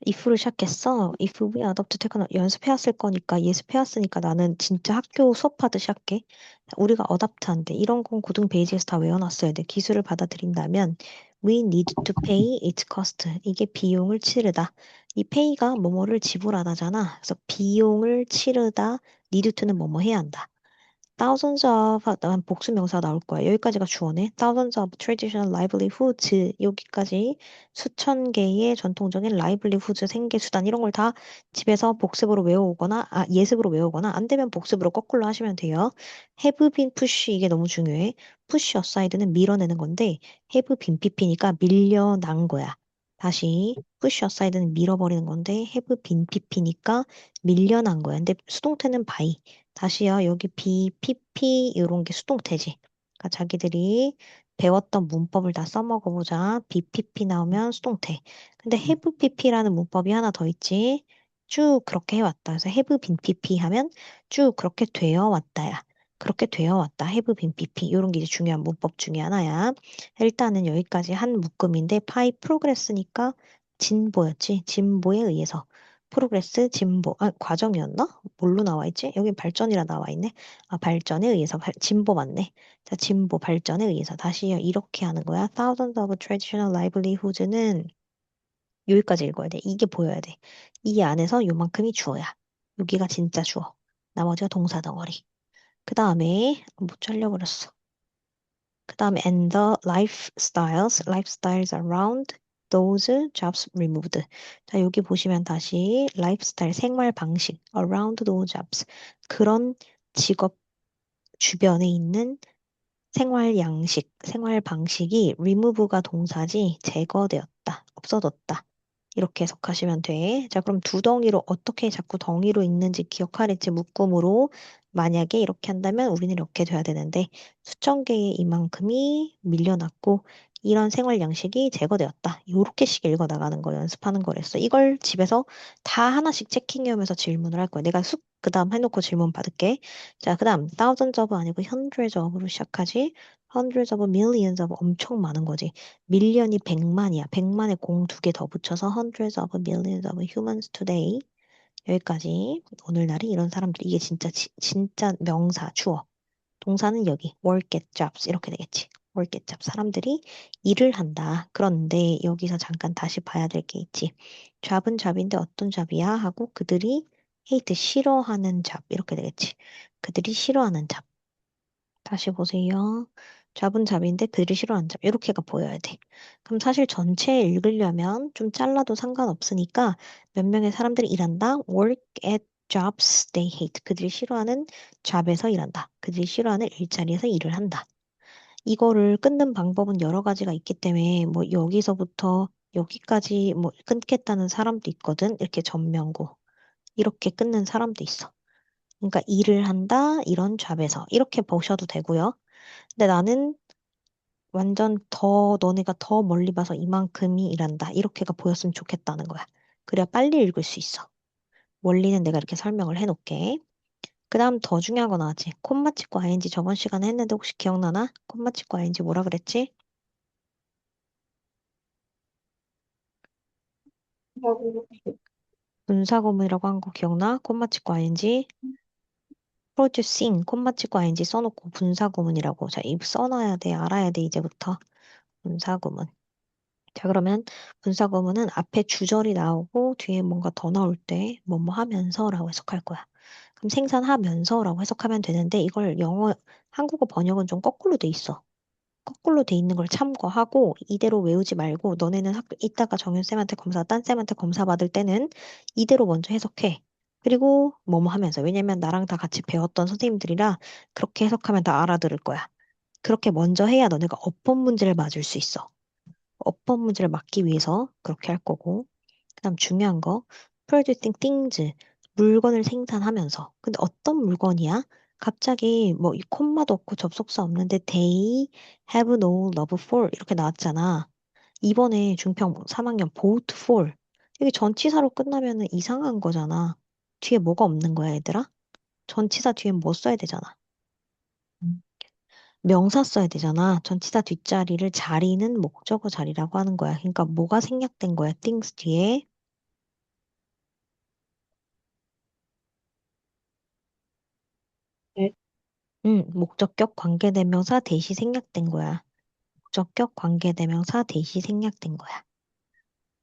if를 시작했어. if we adopt technology 연습해왔을 거니까 예습해왔으니까 나는 진짜 학교 수업하듯이 할게. 우리가 어답트한데 이런 건 고등 베이직에서 다 외워놨어야 돼. 기술을 받아들인다면 we need to pay its cost. 이게 비용을 치르다. 이 pay가 뭐뭐를 지불하다잖아. 그래서 비용을 치르다 need to는 뭐뭐 해야 한다. thousands of 난 복수 명사 나올 거야. 여기까지가 주어네. thousands of traditional livelihoods 여기까지 수천 개의 전통적인 livelihood 생계 수단 이런 걸 다 집에서 복습으로 외워오거나 예습으로 외우거나 안 되면 복습으로 거꾸로 하시면 돼요. have been push 이게 너무 중요해. push aside는 밀어내는 건데 have been pp니까 밀려난 거야. 다시 push aside는 밀어버리는 건데 have been pp니까 밀려난 거야. 근데 수동태는 by. 다시요, 여기 be, pp 이런 게 수동태지. 그러니까 자기들이 배웠던 문법을 다 써먹어보자. be, pp 나오면 수동태. 근데 have pp라는 문법이 하나 더 있지. 쭉 그렇게 해왔다. 그래서 have been pp 하면 쭉 그렇게 되어 왔다야. 그렇게 되어 왔다. have been pp. 이런 게 이제 중요한 문법 중에 하나야. 일단은 여기까지 한 묶음인데 파이 프로그레스니까 진보였지. 진보에 의해서. 프로그레스, 진보, 과정이었나? 뭘로 나와 있지? 여기 발전이라 나와 있네. 발전에 의해서, 진보 맞네. 자, 진보, 발전에 의해서. 다시 이렇게 하는 거야. Thousands of traditional livelihoods는 여기까지 읽어야 돼. 이게 보여야 돼. 이 안에서 요만큼이 주어야. 여기가 진짜 주어. 나머지가 동사 덩어리. 그 다음에, 못 잘려버렸어. 그 다음에 and the lifestyles around those jobs removed. 자, 여기 보시면 다시 lifestyle, 생활 방식, around those jobs. 그런 직업 주변에 있는 생활 양식, 생활 방식이 remove가 동사지 제거되었다, 없어졌다. 이렇게 해석하시면 돼. 자, 그럼 두 덩이로 어떻게 자꾸 덩이로 읽는지 기억하랬지? 묶음으로 만약에 이렇게 한다면 우리는 이렇게 돼야 되는데 수천 개의 이만큼이 밀려났고 이런 생활 양식이 제거되었다. 이렇게씩 읽어 나가는 거 연습하는 거랬어. 이걸 집에서 다 하나씩 체킹해오면서 질문을 할 거야. 내가 그다음 해놓고 질문 받을게. 자, 그다음 thousands of 아니고 hundreds of로 시작하지. hundreds of millions of 엄청 많은 거지. 밀리언이 100만이야. 100만에 공 두 개 더 붙여서 hundreds of millions of humans today. 여기까지. 오늘날에 이런 사람들 이게 진짜 진짜 명사 주어. 동사는 여기 work at jobs 이렇게 되겠지. work at jobs 사람들이 일을 한다. 그런데 여기서 잠깐 다시 봐야 될 게 있지. job은 job인데 어떤 job이야 하고 그들이 hate 싫어하는 job 이렇게 되겠지. 그들이 싫어하는 job. 다시 보세요. 잡은 잡인데 그들이 싫어하는 잡. 이렇게가 보여야 돼. 그럼 사실 전체 읽으려면 좀 잘라도 상관없으니까 몇 명의 사람들이 일한다. work at jobs they hate. 그들이 싫어하는 잡에서 일한다. 그들이 싫어하는 일자리에서 일을 한다. 이거를 끊는 방법은 여러 가지가 있기 때문에 뭐 여기서부터 여기까지 뭐 끊겠다는 사람도 있거든. 이렇게 전명구. 이렇게 끊는 사람도 있어. 그러니까 일을 한다. 이런 잡에서. 이렇게 보셔도 되고요. 근데 나는 완전 더 너네가 더 멀리 봐서 이만큼이 일한다. 이렇게가 보였으면 좋겠다는 거야. 그래야 빨리 읽을 수 있어. 원리는 내가 이렇게 설명을 해놓을게. 그 다음 더 중요한 거 나왔지. 콤마 찍고 ing 저번 시간에 했는데 혹시 기억나나? 콤마 찍고 ing 뭐라 그랬지? 분사구문이라고 한 거 기억나? 콤마 찍고 ing producing 콤마 찍고 ing 써놓고 분사구문이라고. 자, 이 써놔야 돼. 알아야 돼. 이제부터. 분사구문. 자, 그러면 분사구문은 앞에 주절이 나오고 뒤에 뭔가 더 나올 때 뭐뭐 하면서라고 해석할 거야. 그럼 생산하면서라고 해석하면 되는데 이걸 한국어 번역은 좀 거꾸로 돼 있어. 거꾸로 돼 있는 걸 참고하고 이대로 외우지 말고 너네는 이따가 정윤쌤한테 검사, 딴쌤한테 검사 받을 때는 이대로 먼저 해석해. 그리고 뭐뭐 하면서. 왜냐면 나랑 다 같이 배웠던 선생님들이라 그렇게 해석하면 다 알아들을 거야. 그렇게 먼저 해야 너네가 어법 문제를 맞을 수 있어. 어법 문제를 막기 위해서 그렇게 할 거고. 그다음 중요한 거, producing things, 물건을 생산하면서. 근데 어떤 물건이야? 갑자기 뭐 이 콤마도 없고 접속사 없는데 they have no love for 이렇게 나왔잖아. 이번에 중평 3학년 boat for 여기 전치사로 끝나면은 이상한 거잖아. 뒤에 뭐가 없는 거야, 얘들아? 전치사 뒤에 뭐 써야 되잖아. 명사 써야 되잖아. 전치사 뒷자리를 자리는 목적어 자리라고 하는 거야. 그러니까 뭐가 생략된 거야, things 뒤에? 목적격 관계대명사 대시 생략된 거야. 목적격 관계대명사 대시 생략된 거야.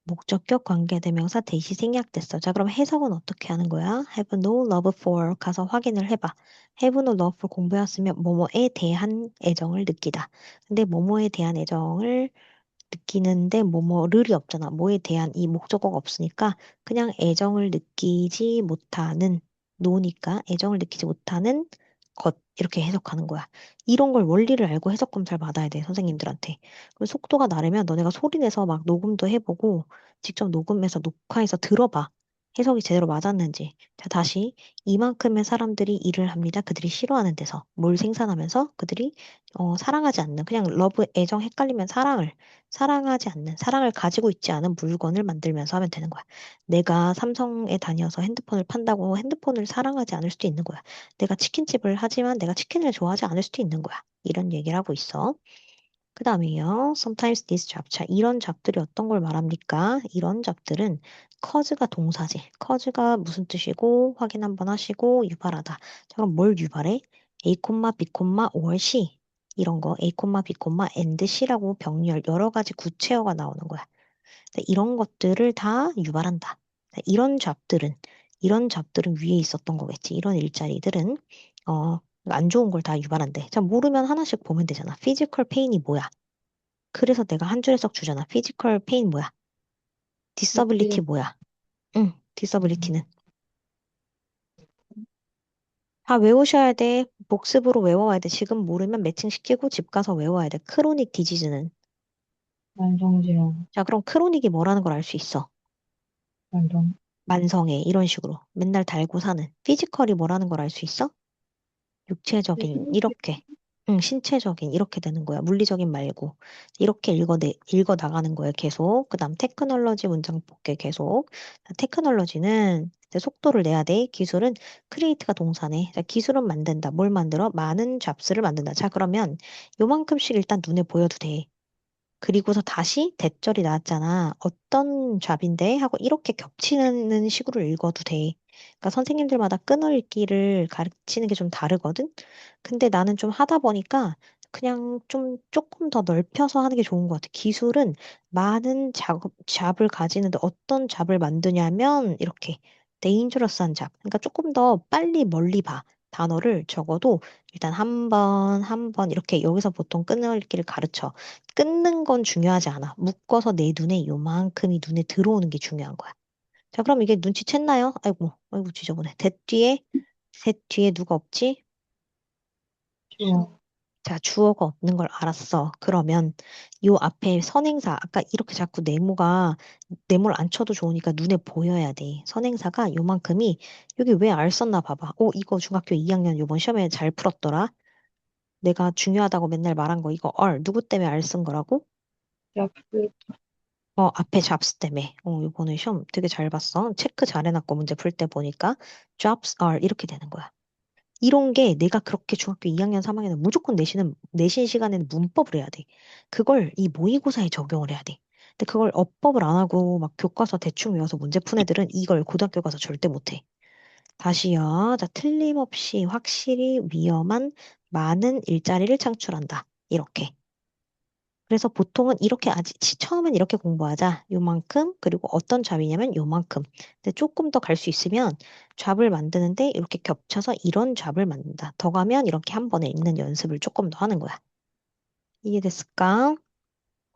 목적격 관계대명사 대시 생략됐어. 자, 그럼 해석은 어떻게 하는 거야? Have no love for 가서 확인을 해봐. Have no love for 공부해왔으면 뭐뭐에 대한 애정을 느끼다. 근데 뭐뭐에 대한 애정을 느끼는데 뭐뭐를이 없잖아. 뭐에 대한 이 목적어가 없으니까 그냥 애정을 느끼지 못하는 노니까 애정을 느끼지 못하는 것 이렇게 해석하는 거야. 이런 걸 원리를 알고 해석 검사를 받아야 돼, 선생님들한테. 그리고 속도가 나르면 너네가 소리 내서 막 녹음도 해보고 직접 녹음해서 녹화해서 들어봐. 해석이 제대로 맞았는지. 자, 다시 이만큼의 사람들이 일을 합니다. 그들이 싫어하는 데서 뭘 생산하면서 그들이 사랑하지 않는 그냥 러브 애정 헷갈리면 사랑하지 않는, 사랑을 가지고 있지 않은 물건을 만들면서 하면 되는 거야. 내가 삼성에 다녀서 핸드폰을 판다고 핸드폰을 사랑하지 않을 수도 있는 거야. 내가 치킨집을 하지만 내가 치킨을 좋아하지 않을 수도 있는 거야. 이런 얘기를 하고 있어. 그 다음에요. Sometimes this job. 자, 이런 잡들이 어떤 걸 말합니까? 이런 잡들은 cause가 동사지. cause가 무슨 뜻이고 확인 한번 하시고 유발하다. 자, 그럼 뭘 유발해? A, B, or C. 이런 거 A, B, and C라고 병렬 여러 가지 구체어가 나오는 거야. 근데 이런 것들을 다 유발한다. 이런 잡들은 위에 있었던 거겠지. 이런 일자리들은 안 좋은 걸 다 유발한대. 자, 모르면 하나씩 보면 되잖아. 피지컬 페인이 뭐야? 그래서 내가 한 줄 해석 주잖아. 피지컬 페인 뭐야? 디서빌리티 육체적 뭐야? 응, 음, 디서빌리티는. 다 외우셔야 돼. 복습으로 외워와야 돼. 지금 모르면 매칭시키고 집 가서 외워야 돼. 크로닉 디지즈는. 만성질환, 자, 그럼 크로닉이 뭐라는 걸 알 수 있어. 만성, 만성애, 이런 식으로. 맨날 달고 사는. 피지컬이 뭐라는 걸 알 수 있어? 육체적인, 신체, 이렇게. 응, 신체적인, 이렇게 되는 거야. 물리적인 말고. 이렇게 읽어 나가는 거예요, 계속. 그 다음, 테크놀로지 문장 볼게, 계속. 자, 테크놀로지는 이제 속도를 내야 돼. 기술은 크리에이트가 동사네. 자, 기술은 만든다. 뭘 만들어? 많은 잡스를 만든다. 자, 그러면 요만큼씩 일단 눈에 보여도 돼. 그리고서 다시 대절이 나왔잖아. 어떤 잡인데? 하고 이렇게 겹치는 식으로 읽어도 돼. 그러니까 선생님들마다 끊어읽기를 가르치는 게 좀 다르거든? 근데 나는 좀 하다 보니까 그냥 좀 조금 더 넓혀서 하는 게 좋은 것 같아. 기술은 많은 잡을 가지는데 어떤 잡을 만드냐면 이렇게 데인저러스한 잡. 그러니까 조금 더 빨리 멀리 봐. 단어를 적어도 일단 한 번 이렇게 여기서 보통 끊어읽기를 가르쳐. 끊는 건 중요하지 않아. 묶어서 내 눈에 요만큼이 눈에 들어오는 게 중요한 거야. 자, 그럼 이게 눈치챘나요? 아이고, 아이고, 지저분해. 셋 뒤에 누가 없지? 주어, 자, 주어가 없는 걸 알았어. 그러면 요 앞에 선행사, 아까 이렇게 자꾸 네모를 안 쳐도 좋으니까 눈에 보여야 돼. 선행사가 요만큼이 여기 왜 알 썼나 봐봐. 이거 중학교 2학년 요번 시험에 잘 풀었더라. 내가 중요하다고 맨날 말한 거 이거 누구 때문에 알 쓴 거라고? 잡스, 앞에 잡스 때문에. 이번에 시험 되게 잘 봤어. 체크 잘 해놨고 문제 풀 때 보니까 jobs are 이렇게 되는 거야. 이런 게 내가 그렇게 중학교 2학년, 3학년에 무조건 내신 시간에는 문법을 해야 돼. 그걸 이 모의고사에 적용을 해야 돼. 근데 그걸 어법을 안 하고 막 교과서 대충 외워서 문제 푼 애들은 이걸 고등학교 가서 절대 못 해. 다시요. 자, 틀림없이 확실히 위험한 많은 일자리를 창출한다. 이렇게. 그래서 보통은 이렇게 처음엔 이렇게 공부하자. 요만큼, 그리고 어떤 잡이냐면 요만큼. 근데 조금 더 갈 수 있으면 잡을 만드는데 이렇게 겹쳐서 이런 잡을 만든다. 더 가면 이렇게 한 번에 읽는 연습을 조금 더 하는 거야. 이해됐을까?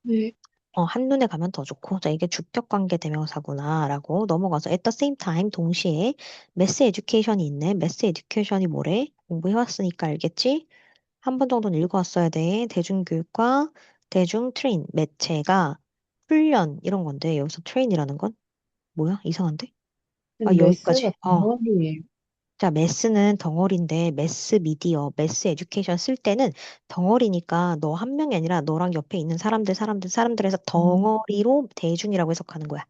네, 한눈에 가면 더 좋고. 자, 이게 주격 관계 대명사구나라고 넘어가서 at the same time 동시에 매스 에듀케이션이 있네. 매스 에듀케이션이 뭐래? 공부해왔으니까 알겠지? 한 번 정도는 읽어왔어야 돼. 대중교육과 대중 트레인, 매체가 훈련 이런 건데 여기서 트레인이라는 건 뭐야? 이상한데? 아, 근데 여기까지. 매스가 덩어리예요. 자, 매스는 덩어리인데 매스 미디어, 매스 에듀케이션 쓸 때는 덩어리니까 너 한 명이 아니라 너랑 옆에 있는 사람들에서 음, 덩어리로 대중이라고 해석하는 거야.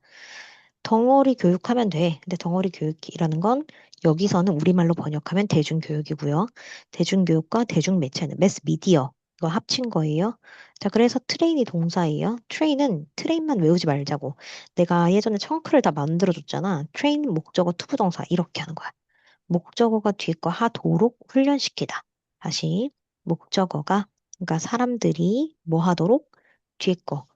덩어리 교육하면 돼. 근데 덩어리 교육이라는 건 여기서는 우리말로 번역하면 대중교육이고요. 대중교육과 대중매체는 매스 미디어 이거 합친 거예요. 자, 그래서 트레인이 동사예요. 트레인만 외우지 말자고. 내가 예전에 청크를 다 만들어줬잖아. 트레인 목적어 투부정사 이렇게 하는 거야. 목적어가 뒤에 거 하도록 훈련시키다. 다시 목적어가 그러니까 사람들이 뭐 하도록 뒤에 거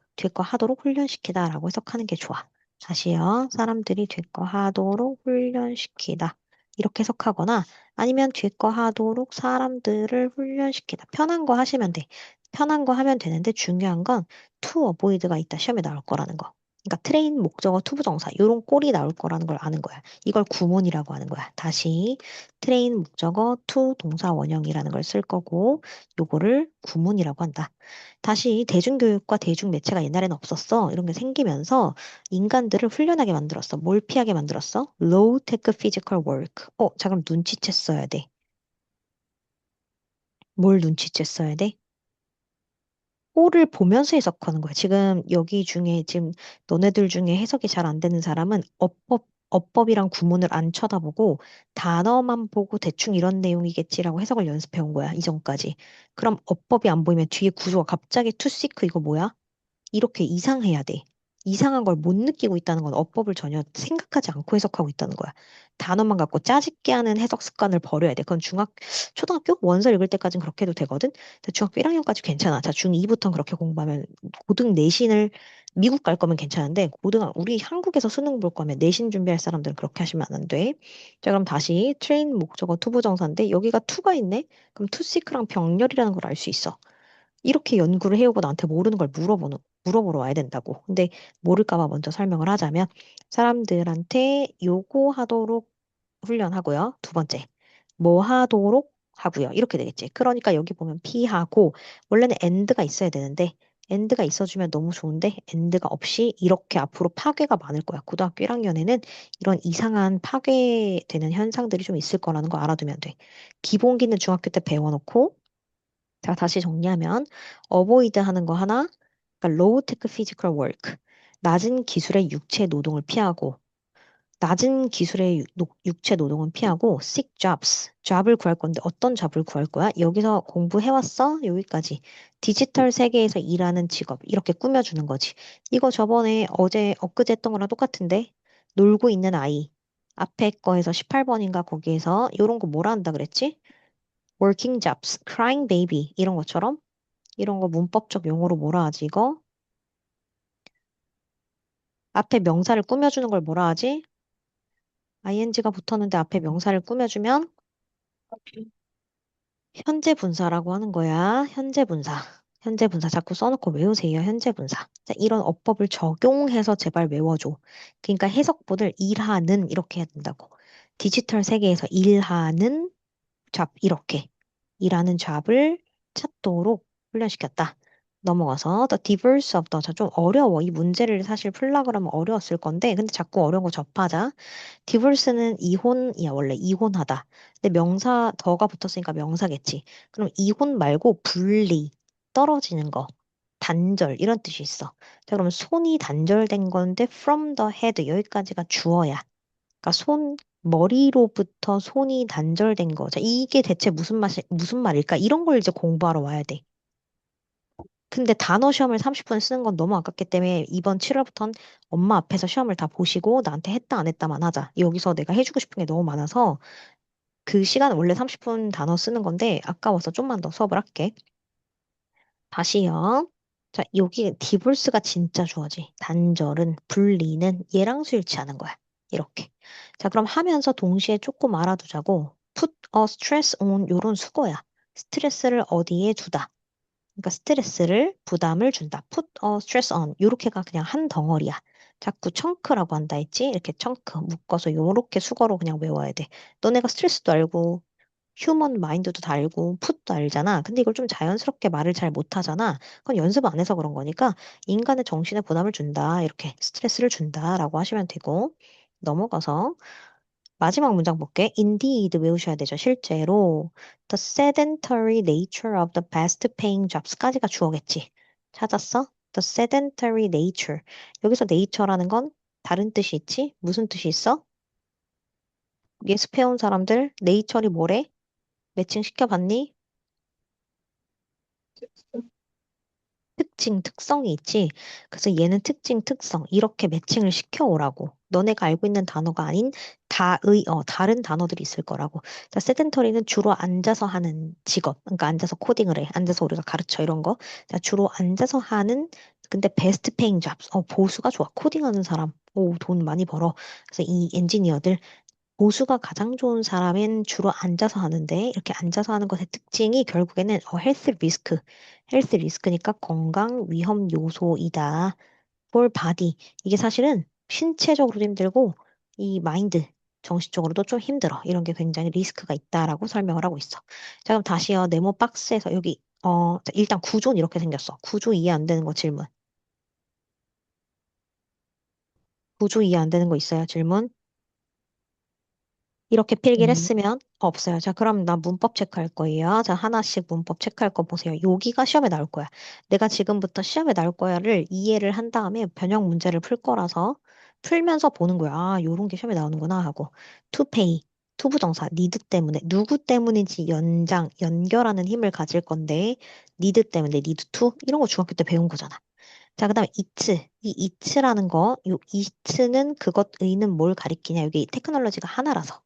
하도록 훈련시키다라고 해석하는 게 좋아. 다시요. 사람들이 뒤에 거 하도록 훈련시키다. 이렇게 해석하거나 아니면 뒤에 거 하도록 사람들을 훈련시키다. 편한 거 하시면 돼. 편한 거 하면 되는데 중요한 건 to avoid가 있다. 시험에 나올 거라는 거. 그러니까 트레인 목적어 투부정사 요런 꼴이 나올 거라는 걸 아는 거야. 이걸 구문이라고 하는 거야. 다시 트레인 목적어 to 동사 원형이라는 걸 쓸 거고 요거를 구문이라고 한다. 다시 대중교육과 대중매체가 옛날에는 없었어. 이런 게 생기면서 인간들을 훈련하게 만들었어. 뭘 피하게 만들었어? Low tech physical work. 자 그럼 눈치챘어야 돼. 뭘 눈치챘어야 돼? 꼴을 보면서 해석하는 거야. 지금 여기 중에 지금 너네들 중에 해석이 잘 안 되는 사람은 어법이랑 구문을 안 쳐다보고 단어만 보고 대충 이런 내용이겠지라고 해석을 연습해 온 거야. 이전까지. 그럼 어법이 안 보이면 뒤에 구조가 갑자기 투시크 이거 뭐야? 이렇게 이상해야 돼. 이상한 걸 못 느끼고 있다는 건 어법을 전혀 생각하지 않고 해석하고 있다는 거야. 단어만 갖고 짜집게 하는 해석 습관을 버려야 돼. 그건 초등학교 원서 읽을 때까지는 그렇게 해도 되거든. 근데 중학교 1학년까지 괜찮아. 자, 중2부터는 그렇게 공부하면 고등 내신을 미국 갈 거면 괜찮은데 우리 한국에서 수능 볼 거면 내신 준비할 사람들은 그렇게 하시면 안 돼. 자, 그럼 다시 트레인 목적어 투부정사인데 여기가 투가 있네. 그럼 투시크랑 병렬이라는 걸 알 수 있어. 이렇게 연구를 해오고 나한테 모르는 걸 물어보러 와야 된다고. 근데 모를까 봐 먼저 설명을 하자면 사람들한테 요구하도록 훈련하고요. 두 번째, 뭐 하도록 하고요. 이렇게 되겠지. 그러니까 여기 보면 피하고 원래는 and가 있어야 되는데 and가 있어주면 너무 좋은데 and가 없이 이렇게 앞으로 파괴가 많을 거야. 고등학교 1학년에는 이런 이상한 파괴되는 현상들이 좀 있을 거라는 거 알아두면 돼. 기본기는 중학교 때 배워놓고 자, 다시 정리하면 어보이드 하는 거 하나, 그러니까 low tech physical work, 낮은 기술의 육체 노동을 피하고 낮은 기술의 육체 노동은 피하고 seek jobs, 잡을 구할 건데 어떤 잡을 구할 거야? 여기서 공부해왔어? 여기까지. 디지털 세계에서 일하는 직업 이렇게 꾸며주는 거지. 이거 저번에 엊그제 했던 거랑 똑같은데 놀고 있는 아이 앞에 거에서 18번인가 거기에서 이런 거 뭐라 한다 그랬지? working jobs, crying baby 이런 것처럼 이런 거 문법적 용어로 뭐라 하지 이거? 앞에 명사를 꾸며주는 걸 뭐라 하지? ing가 붙었는데 앞에 명사를 꾸며주면 현재 분사라고 하는 거야. 현재 분사. 현재 분사 자꾸 써놓고 외우세요. 현재 분사. 자, 이런 어법을 적용해서 제발 외워줘. 그러니까 해석본을 일하는 이렇게 해야 된다고. 디지털 세계에서 일하는 잡 이렇게. 일하는 잡을 찾도록 훈련시켰다. 넘어가서 the diverse of the 좀 어려워. 이 문제를 사실 풀라 그러면 어려웠을 건데 근데 자꾸 어려운 거 접하자. 디vorce는 이혼이야 원래 이혼하다. 근데 명사 더가 붙었으니까 명사겠지. 그럼 이혼 말고 분리 떨어지는 거 단절 이런 뜻이 있어. 자 그러면 손이 단절된 건데 from the head 여기까지가 주어야. 그러니까 머리로부터 손이 단절된 거. 자, 이게 대체 무슨 말일까? 이런 걸 이제 공부하러 와야 돼. 근데 단어 시험을 30분 쓰는 건 너무 아깝기 때문에 이번 7월부터는 엄마 앞에서 시험을 다 보시고 나한테 했다 안 했다만 하자. 여기서 내가 해주고 싶은 게 너무 많아서 그 시간 원래 30분 단어 쓰는 건데 아까워서 좀만 더 수업을 할게. 다시요. 자, 여기 디볼스가 진짜 좋아지. 단절은, 분리는 얘랑 수일치하는 거야. 이렇게. 자, 그럼 하면서 동시에 조금 알아두자고. put a stress on 요런 수거야. 스트레스를 어디에 두다. 그러니까 스트레스를, 부담을 준다. put a stress on. 요렇게가 그냥 한 덩어리야. 자꾸 청크라고 한다 했지? 이렇게 청크 묶어서 요렇게 수거로 그냥 외워야 돼. 너네가 스트레스도 알고 휴먼 마인드도 다 알고 풋도 알잖아. 근데 이걸 좀 자연스럽게 말을 잘 못하잖아. 그건 연습 안 해서 그런 거니까 인간의 정신에 부담을 준다. 이렇게 스트레스를 준다라고 하시면 되고 넘어가서 마지막 문장 볼게. Indeed 외우셔야 되죠. 실제로 the sedentary nature of the best paying jobs까지가 주어겠지. 찾았어? The sedentary nature. 여기서 nature라는 건 다른 뜻이 있지? 무슨 뜻이 있어? 예습해온 사람들 네이처리 뭐래? 매칭 시켜봤니? 특징, 특성이 있지. 그래서 얘는 특징, 특성 이렇게 매칭을 시켜오라고. 너네가 알고 있는 단어가 아닌 다른 단어들이 있을 거라고. 자, 세덴터리는 주로 앉아서 하는 직업. 그러니까 앉아서 코딩을 해. 앉아서 우리가 가르쳐 이런 거. 자, 주로 앉아서 하는 근데 베스트 페잉 잡. 보수가 좋아. 코딩하는 사람. 오, 돈 많이 벌어. 그래서 이 엔지니어들 보수가 가장 좋은 사람은 주로 앉아서 하는데 이렇게 앉아서 하는 것의 특징이 결국에는 헬스 리스크니까 건강 위험 요소이다. for body. 이게 사실은 신체적으로도 힘들고 이 마인드, 정신적으로도 좀 힘들어. 이런 게 굉장히 리스크가 있다라고 설명을 하고 있어. 자, 그럼 다시요. 네모 박스에서 여기 자, 일단 구조는 이렇게 생겼어. 구조 이해 안 되는 거 질문. 구조 이해 안 되는 거 있어요? 질문. 이렇게 필기를 네. 했으면 없어요. 자, 그럼 나 문법 체크할 거예요. 자, 하나씩 문법 체크할 거 보세요. 여기가 시험에 나올 거야. 내가 지금부터 시험에 나올 거야를 이해를 한 다음에 변형 문제를 풀 거라서 풀면서 보는 거야. 아, 요런 게 시험에 나오는구나 하고. to pay, 투부정사, need 때문에, 누구 때문인지 연결하는 힘을 가질 건데, need 때문에, need to? 이런 거 중학교 때 배운 거잖아. 자, 그다음에 이츠라는 거, 요 이츠는 그것의는 뭘 가리키냐? 여기 테크놀로지가 하나라서.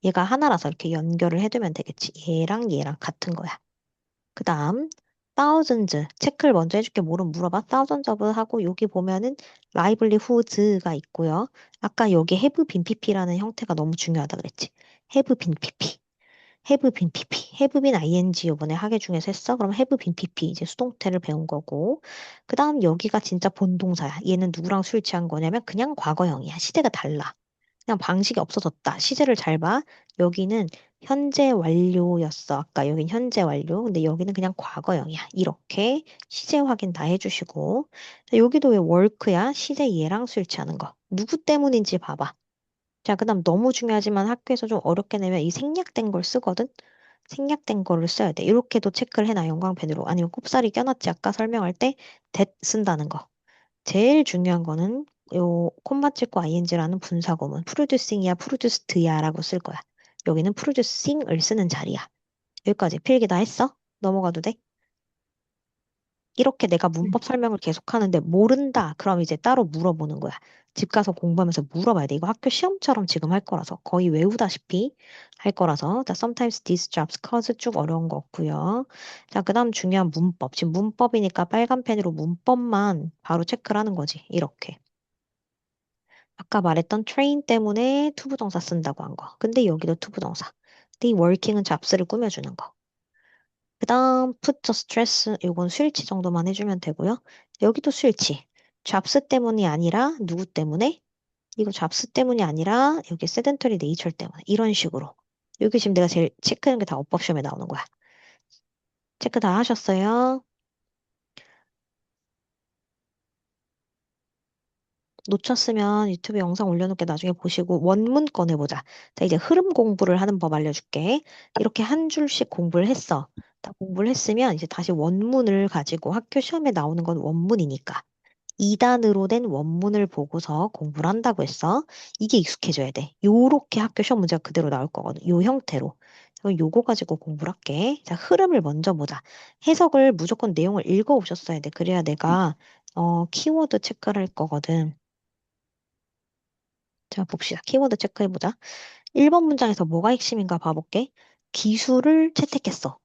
얘가 하나라서 이렇게 연결을 해두면 되겠지. 얘랑 같은 거야. 그 다음, thousands. 체크를 먼저 해줄게. 뭐를 물어봐. thousands of 하고 여기 보면은 livelihoods가 있고요. 아까 여기 have been pp라는 형태가 너무 중요하다 그랬지. have been pp. have been pp. have been ing 요번에 학예 중에서 했어. 그럼 have been pp. 이제 수동태를 배운 거고. 그 다음 여기가 진짜 본동사야. 얘는 누구랑 술 취한 거냐면 그냥 과거형이야. 시대가 달라. 그냥 방식이 없어졌다. 시제를 잘 봐. 여기는 현재 완료였어. 아까 여긴 현재 완료. 근데 여기는 그냥 과거형이야. 이렇게 시제 확인 다 해주시고. 여기도 왜 월크야? 시제 얘랑 수일치하는 거. 누구 때문인지 봐봐. 자, 그다음 너무 중요하지만 학교에서 좀 어렵게 내면 이 생략된 걸 쓰거든. 생략된 거를 써야 돼. 이렇게도 체크를 해놔. 형광펜으로. 아니면 꼽사리 껴놨지. 아까 설명할 때 that 쓴다는 거. 제일 중요한 거는 요 콤마 찍고 ing라는 분사구문 producing이야 produced야라고 쓸 거야. 여기는 producing을 쓰는 자리야. 여기까지 필기 다 했어? 넘어가도 돼? 이렇게 내가 네. 문법 설명을 계속 하는데 모른다. 그럼 이제 따로 물어보는 거야. 집 가서 공부하면서 물어봐야 돼. 이거 학교 시험처럼 지금 할 거라서 거의 외우다시피 할 거라서. 자, sometimes these jobs cause 쭉 어려운 거 없고요. 자, 그다음 중요한 문법. 지금 문법이니까 빨간 펜으로 문법만 바로 체크를 하는 거지. 이렇게. 아까 말했던 train 때문에 투부정사 쓴다고 한 거. 근데 여기도 투부정사. The working은 잡스를 꾸며주는 거. 그 다음 put the stress, 요건 수일치 정도만 해주면 되고요. 여기도 수일치. 잡스 때문이 아니라 누구 때문에? 이거 잡스 때문이 아니라 여기 sedentary nature 때문에. 이런 식으로. 여기 지금 내가 제일 체크하는 게 다 어법 시험에 나오는 거야. 체크 다 하셨어요? 놓쳤으면 유튜브 영상 올려놓을게 나중에 보시고 원문 꺼내보자. 자, 이제 흐름 공부를 하는 법 알려줄게. 이렇게 한 줄씩 공부를 했어. 다 공부를 했으면 이제 다시 원문을 가지고 학교 시험에 나오는 건 원문이니까. 2단으로 된 원문을 보고서 공부를 한다고 했어. 이게 익숙해져야 돼. 요렇게 학교 시험 문제가 그대로 나올 거거든. 요 형태로. 그럼 요거 가지고 공부를 할게. 자, 흐름을 먼저 보자. 해석을 무조건 내용을 읽어 오셨어야 돼. 그래야 내가 키워드 체크를 할 거거든. 자, 봅시다. 키워드 체크해보자. 1번 문장에서 뭐가 핵심인가 봐볼게. 기술을 채택했어.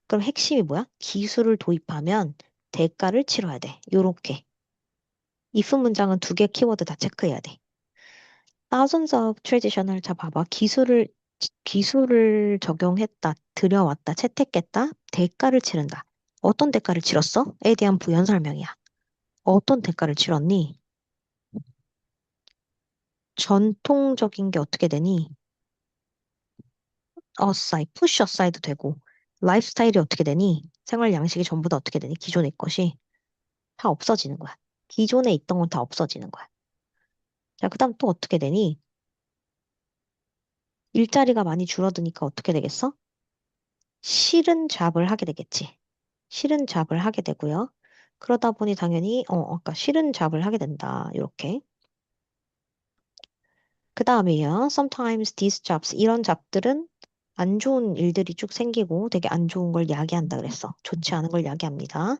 그럼 핵심이 뭐야? 기술을 도입하면 대가를 치러야 돼. 요렇게. if 문장은 두 개 키워드 다 체크해야 돼. thousands of traditional 자 봐봐. 기술을 적용했다, 들여왔다, 채택했다, 대가를 치른다. 어떤 대가를 치렀어? 에 대한 부연 설명이야. 어떤 대가를 치렀니? 전통적인 게 어떻게 되니? 어사이, 푸시 어사이도 되고, 라이프 스타일이 어떻게 되니? 생활 양식이 전부 다 어떻게 되니? 기존의 것이 다 없어지는 거야. 기존에 있던 건 다 없어지는 거야. 자, 그 다음 또 어떻게 되니? 일자리가 많이 줄어드니까 어떻게 되겠어? 싫은 잡을 하게 되겠지. 싫은 잡을 하게 되고요. 그러다 보니 당연히, 아까 싫은 잡을 하게 된다. 이렇게. 그 다음에요. Sometimes these jobs. 이런 잡들은 안 좋은 일들이 쭉 생기고 되게 안 좋은 걸 야기한다 그랬어. 좋지 않은 걸 야기합니다.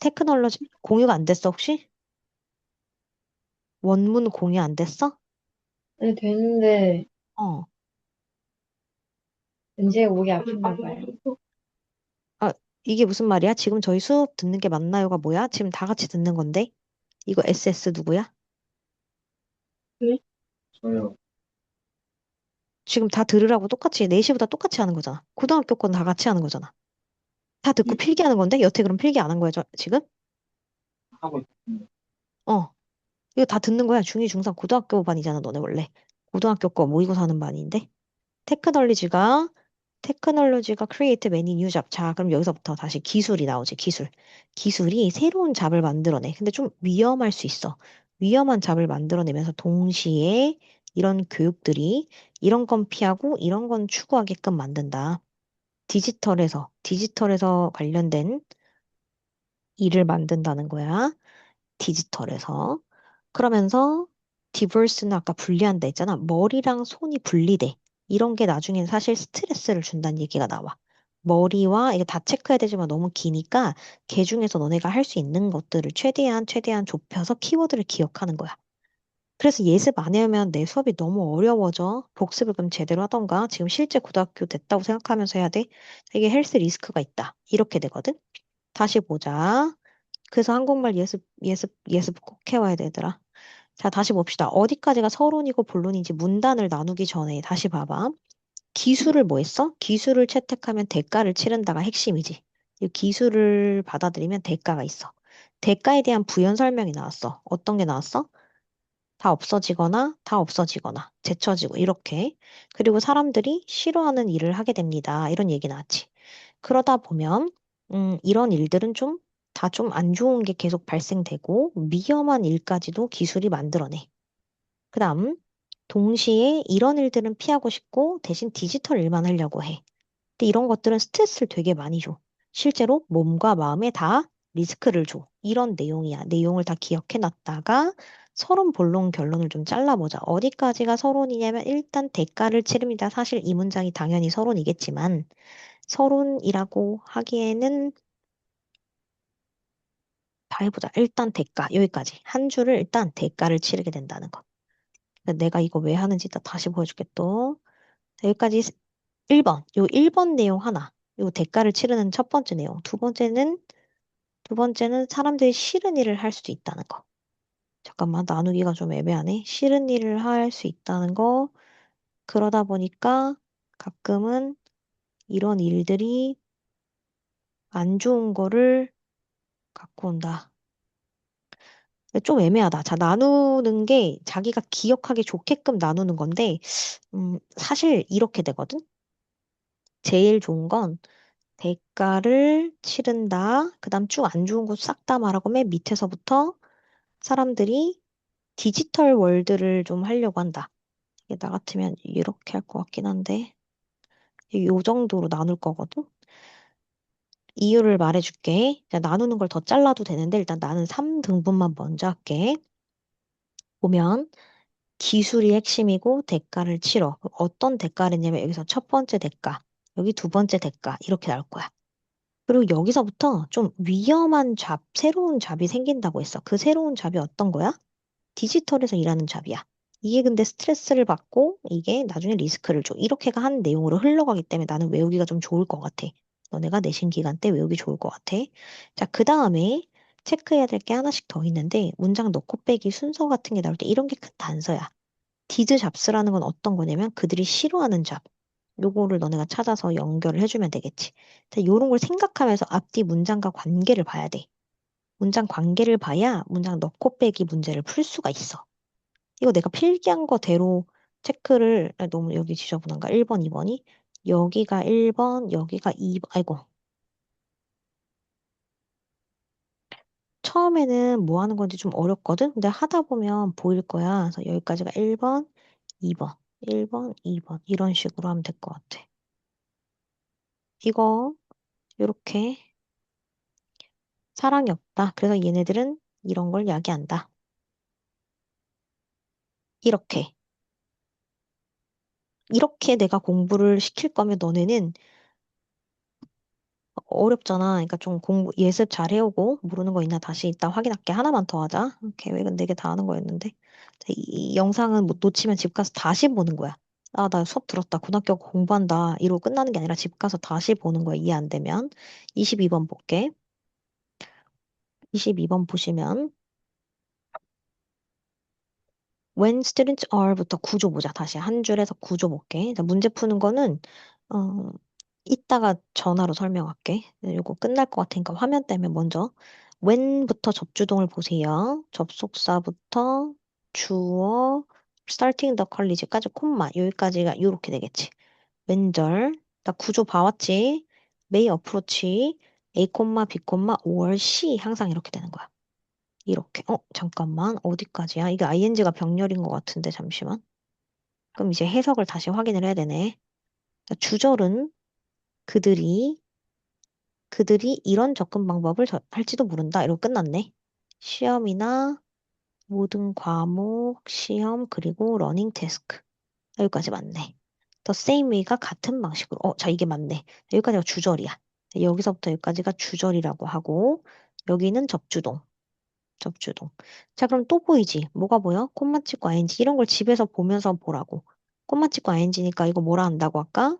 테크놀로지 공유가 안 됐어, 혹시? 원문 공유 안 됐어? 네, 되는데, 어. 은지가 목이 아픈가 봐요. 아, 이게 무슨 말이야? 지금 저희 수업 듣는 게 맞나요가 뭐야? 지금 다 같이 듣는 건데? 이거 SS 누구야? 네? 저요. 지금 다 들으라고 똑같이, 4시보다 똑같이 하는 거잖아. 고등학교 건 다 같이 하는 거잖아. 다 듣고 네? 필기하는 건데? 여태 그럼 필기 안 한 거야, 지금? 하고 있습니다. 어. 이거 다 듣는 거야. 중2, 중3, 고등학교 반이잖아, 너네 원래. 고등학교 거 모의고사 하는 반인데. 테크놀로지가, 테크놀로지가 create many new job. 자, 그럼 여기서부터 다시 기술이 나오지, 기술. 기술이 새로운 잡을 만들어내. 근데 좀 위험할 수 있어. 위험한 잡을 만들어내면서 동시에 이런 교육들이 이런 건 피하고 이런 건 추구하게끔 만든다. 디지털에서 관련된 일을 만든다는 거야. 디지털에서. 그러면서 디버스는 아까 분리한다 했잖아. 머리랑 손이 분리돼. 이런 게 나중엔 사실 스트레스를 준다는 얘기가 나와. 머리와 이게 다 체크해야 되지만 너무 기니까 걔 중에서 너네가 할 수 있는 것들을 최대한 좁혀서 키워드를 기억하는 거야. 그래서 예습 안 해오면 내 수업이 너무 어려워져. 복습을 그럼 제대로 하던가. 지금 실제 고등학교 됐다고 생각하면서 해야 돼. 이게 헬스 리스크가 있다. 이렇게 되거든. 다시 보자. 그래서 한국말 예습 꼭 해와야 되더라. 자, 다시 봅시다. 어디까지가 서론이고 본론인지 문단을 나누기 전에 다시 봐봐. 기술을 뭐 했어? 기술을 채택하면 대가를 치른다가 핵심이지. 이 기술을 받아들이면 대가가 있어. 대가에 대한 부연 설명이 나왔어. 어떤 게 나왔어? 다 없어지거나, 제쳐지고, 이렇게. 그리고 사람들이 싫어하는 일을 하게 됩니다. 이런 얘기 나왔지. 그러다 보면, 이런 일들은 다 좀 안 좋은 게 계속 발생되고, 위험한 일까지도 기술이 만들어내. 그 다음, 동시에 이런 일들은 피하고 싶고, 대신 디지털 일만 하려고 해. 근데 이런 것들은 스트레스를 되게 많이 줘. 실제로 몸과 마음에 다 리스크를 줘. 이런 내용이야. 내용을 다 기억해 놨다가 서론, 본론, 결론을 좀 잘라보자. 어디까지가 서론이냐면 일단 대가를 치릅니다. 사실 이 문장이 당연히 서론이겠지만 서론이라고 하기에는 다 해보자. 일단 대가. 여기까지. 한 줄을 일단 대가를 치르게 된다는 거. 그러니까 내가 이거 왜 하는지 이따 다시 보여줄게 또. 여기까지 1번. 요 1번 내용 하나. 요 대가를 치르는 첫 번째 내용. 두 번째는 사람들이 싫은 일을 할 수도 있다는 거. 잠깐만, 나누기가 좀 애매하네. 싫은 일을 할 수 있다는 거. 그러다 보니까 가끔은 이런 일들이 안 좋은 거를 갖고 온다. 좀 애매하다. 자, 나누는 게 자기가 기억하기 좋게끔 나누는 건데, 사실 이렇게 되거든? 제일 좋은 건 대가를 치른다. 그 다음 쭉 안 좋은 거 싹 다 말하고 맨 밑에서부터 사람들이 디지털 월드를 좀 하려고 한다. 이게 나 같으면 이렇게 할 것 같긴 한데, 요 정도로 나눌 거거든? 이유를 말해줄게. 자, 나누는 걸 더 잘라도 되는데, 일단 나는 3등분만 먼저 할게. 보면, 기술이 핵심이고, 대가를 치러. 어떤 대가를냐면, 여기서 첫 번째 대가, 여기 두 번째 대가, 이렇게 나올 거야. 그리고 여기서부터 좀 위험한 새로운 잡이 생긴다고 했어. 그 새로운 잡이 어떤 거야? 디지털에서 일하는 잡이야. 이게 근데 스트레스를 받고 이게 나중에 리스크를 줘. 이렇게가 한 내용으로 흘러가기 때문에 나는 외우기가 좀 좋을 것 같아. 너네가 내신 기간 때 외우기 좋을 것 같아. 자, 그 다음에 체크해야 될 게 하나씩 더 있는데 문장 넣고 빼기 순서 같은 게 나올 때 이런 게 큰 단서야. 디즈 잡스라는 건 어떤 거냐면 그들이 싫어하는 잡. 요거를 너네가 찾아서 연결을 해주면 되겠지. 자, 요런 걸 생각하면서 앞뒤 문장과 관계를 봐야 돼. 문장 관계를 봐야 문장 넣고 빼기 문제를 풀 수가 있어. 이거 내가 필기한 거대로 체크를, 너무 여기 지저분한가? 1번, 2번이? 여기가 1번, 여기가 2번, 아이고. 처음에는 뭐 하는 건지 좀 어렵거든? 근데 하다 보면 보일 거야. 그래서 여기까지가 1번, 2번, 1번, 2번. 이런 식으로 하면 될 것 같아. 이거, 요렇게. 사랑이 없다. 그래서 얘네들은 이런 걸 야기한다. 이렇게. 이렇게 내가 공부를 시킬 거면 너네는 어렵잖아. 그러니까 좀 공부, 예습 잘 해오고, 모르는 거 있나 다시 이따 확인할게. 하나만 더 하자. 계획은 4개 다 하는 거였는데. 자, 이 영상은 못 놓치면 집 가서 다시 보는 거야. 아, 나 수업 들었다. 고등학교 공부한다. 이러고 끝나는 게 아니라 집 가서 다시 보는 거야. 이해 안 되면. 22번 볼게. 22번 보시면, When students are부터 구조 보자. 다시 한 줄에서 구조 볼게. 자, 문제 푸는 거는, 어, 이따가 전화로 설명할게. 이거 끝날 것 같으니까 화면 때문에 먼저. when부터 접주동을 보세요. 접속사부터 주어, starting the college까지 콤마. 여기까지가 이렇게 되겠지. 왼절. 나 구조 봐왔지? may approach, A, B, or C 항상 이렇게 되는 거야. 이렇게. 잠깐만. 어디까지야? 이게 ing가 병렬인 것 같은데, 잠시만. 그럼 이제 해석을 다시 확인을 해야 되네. 자, 주절은 그들이, 그들이 이런 접근 방법을 할지도 모른다. 이러고 끝났네. 시험이나 모든 과목, 시험, 그리고 러닝 태스크. 여기까지 맞네. The same way가 같은 방식으로. 자, 이게 맞네. 여기까지가 주절이야. 여기서부터 여기까지가 주절이라고 하고, 여기는 접주동. 접주동. 자, 그럼 또 보이지? 뭐가 보여? 콤마 찍고 ing. 이런 걸 집에서 보면서 보라고. 콤마 찍고 ing니까 이거 뭐라 한다고 할까?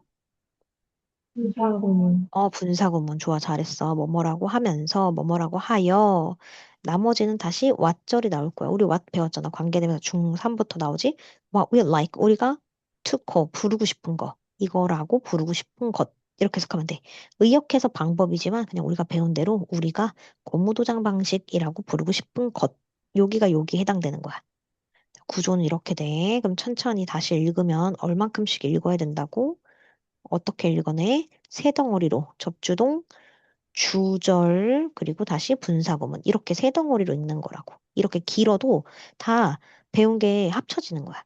분사구문. 분사구문. 좋아, 잘했어. 뭐뭐라고 하면서, 뭐뭐라고 하여. 나머지는 다시 what절이 나올 거야. 우리 what 배웠잖아. 관계대명사 중3부터 나오지? What we like. 우리가 to call. 부르고 싶은 거. 이거라고 부르고 싶은 것. 이렇게 해석하면 돼. 의역해서 방법이지만 그냥 우리가 배운 대로 우리가 고무도장 방식이라고 부르고 싶은 것. 여기가 여기 해당되는 거야. 구조는 이렇게 돼. 그럼 천천히 다시 읽으면 얼만큼씩 읽어야 된다고? 어떻게 읽어내? 세 덩어리로 접주동, 주절, 그리고 다시 분사구문. 이렇게 세 덩어리로 읽는 거라고. 이렇게 길어도 다 배운 게 합쳐지는 거야.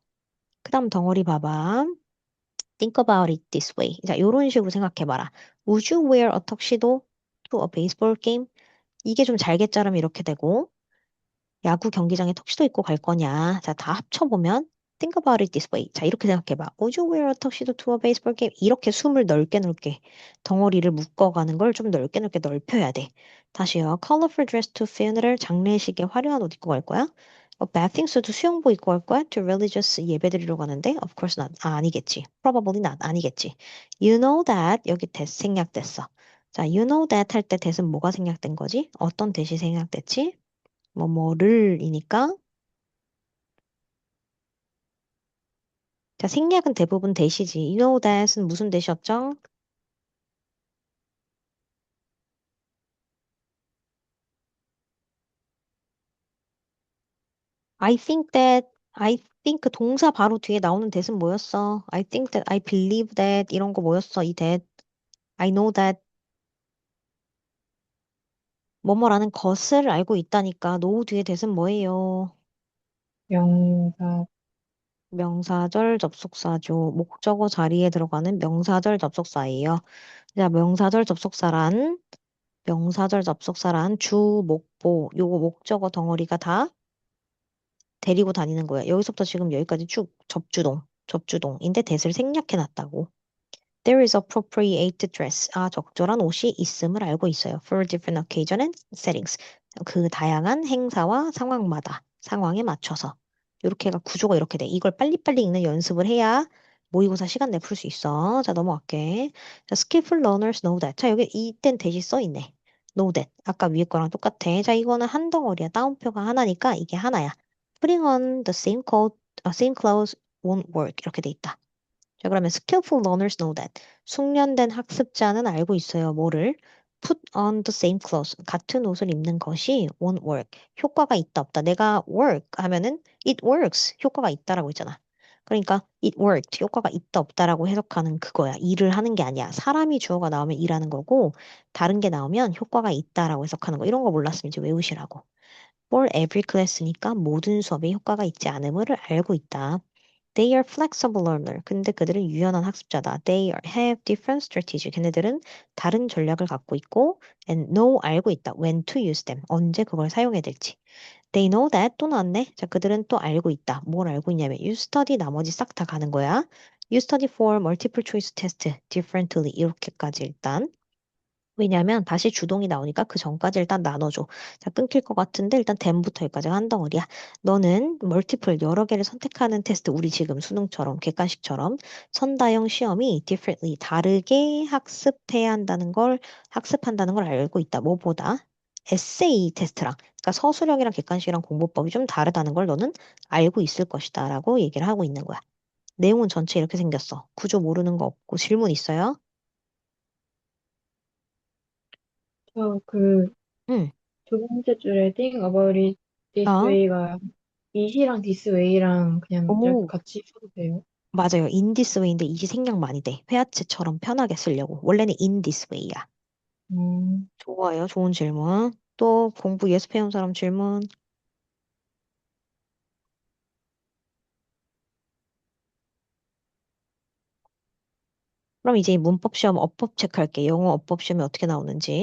그 다음 덩어리 봐봐. Think about it this way. 자, 요런 식으로 생각해봐라. Would you wear a tuxedo to a baseball game? 이게 좀 잘겠자라면 이렇게 되고, 야구 경기장에 턱시도 입고 갈 거냐? 자, 다 합쳐보면 think about it this way. 자, 이렇게 생각해봐. Would you wear a tuxedo to a baseball game? 이렇게 숨을 넓게 넓게 덩어리를 묶어가는 걸 좀 넓게 넓게 넓혀야 돼. 다시요. Colorful dress to funeral. 장례식에 화려한 옷 입고 갈 거야? bathing suit 수영복 입고 갈 거야? To religious 예배드리러 가는데? Of course not. 아니겠지. Probably not. 아니겠지. You know that. 여기 that 생략됐어. 자, you know that 할 때 that은 뭐가 생략된 거지? 어떤 that이 생략됐지? 뭐뭐를이니까. 자, 생략은 대부분 대시지. You know that은 무슨 대시였죠? I think that, I think 그 동사 바로 뒤에 나오는 that은 뭐였어? I think that, I believe that 이런 거 뭐였어? 이 that. I know that 뭐뭐라는 것을 알고 있다니까. know 뒤에 that은 뭐예요? 명사. 명사절 접속사죠. 목적어 자리에 들어가는 명사절 접속사예요. 자, 명사절 접속사란 주, 목보, 요거 목적어 덩어리가 다 데리고 다니는 거야. 여기서부터 지금 여기까지 쭉 접주동인데 대을 생략해 놨다고. There is appropriate dress. 적절한 옷이 있음을 알고 있어요. For different occasion and settings. 그 다양한 행사와 상황마다, 상황에 맞춰서. 이렇게가 구조가 이렇게 돼. 이걸 빨리빨리 읽는 연습을 해야 모의고사 시간 내 풀 수 있어. 자, 넘어갈게. 자, skillful learners know that. 자, 여기 이땐 대시 써 있네. know that. 아까 위에 거랑 똑같아. 자, 이거는 한 덩어리야. 따옴표가 하나니까 이게 하나야. Putting on the same coat, same clothes won't work. 이렇게 돼 있다. 자, 그러면 skillful learners know that. 숙련된 학습자는 알고 있어요. 뭐를? Put on the same clothes. 같은 옷을 입는 것이 won't work. 효과가 있다, 없다. 내가 work 하면은 it works. 효과가 있다라고 했잖아. 그러니까 it worked. 효과가 있다, 없다라고 해석하는 그거야. 일을 하는 게 아니야. 사람이 주어가 나오면 일하는 거고, 다른 게 나오면 효과가 있다라고 해석하는 거. 이런 거 몰랐으면 이제 외우시라고. For every class니까 모든 수업에 효과가 있지 않음을 알고 있다. They are flexible learner. 근데 그들은 유연한 학습자다. They have different strategy. 걔네들은 다른 전략을 갖고 있고 and know 알고 있다. When to use them. 언제 그걸 사용해야 될지. They know that 또 나왔네. 자, 그들은 또 알고 있다. 뭘 알고 있냐면 you study 나머지 싹 다 가는 거야. You study for multiple choice test differently. 이렇게까지 일단. 왜냐면 다시 주동이 나오니까 그 전까지 일단 나눠줘. 자, 끊길 것 같은데 일단 댐부터 여기까지가 한 덩어리야. 너는 멀티플 여러 개를 선택하는 테스트, 우리 지금 수능처럼 객관식처럼 선다형 시험이 differently 다르게 학습한다는 걸 알고 있다. 뭐보다? 에세이 테스트랑, 그러니까 서술형이랑 객관식이랑 공부법이 좀 다르다는 걸 너는 알고 있을 것이다라고 얘기를 하고 있는 거야. 내용은 전체 이렇게 생겼어. 구조 모르는 거 없고 질문 있어요? 저 그 응. 두 번째 줄에 think about it this 어? way가 it이랑 this way랑 그냥 이렇게 오. 같이 써도 돼요? 맞아요. in this way인데 이게 생략 많이 돼. 회화체처럼 편하게 쓰려고. 원래는 in this way야. 음, 좋아요. 좋은 질문. 또 공부 예습해온 사람 질문. 그럼 이제 문법 시험 어법 체크할게. 영어 어법 시험이 어떻게 나오는지.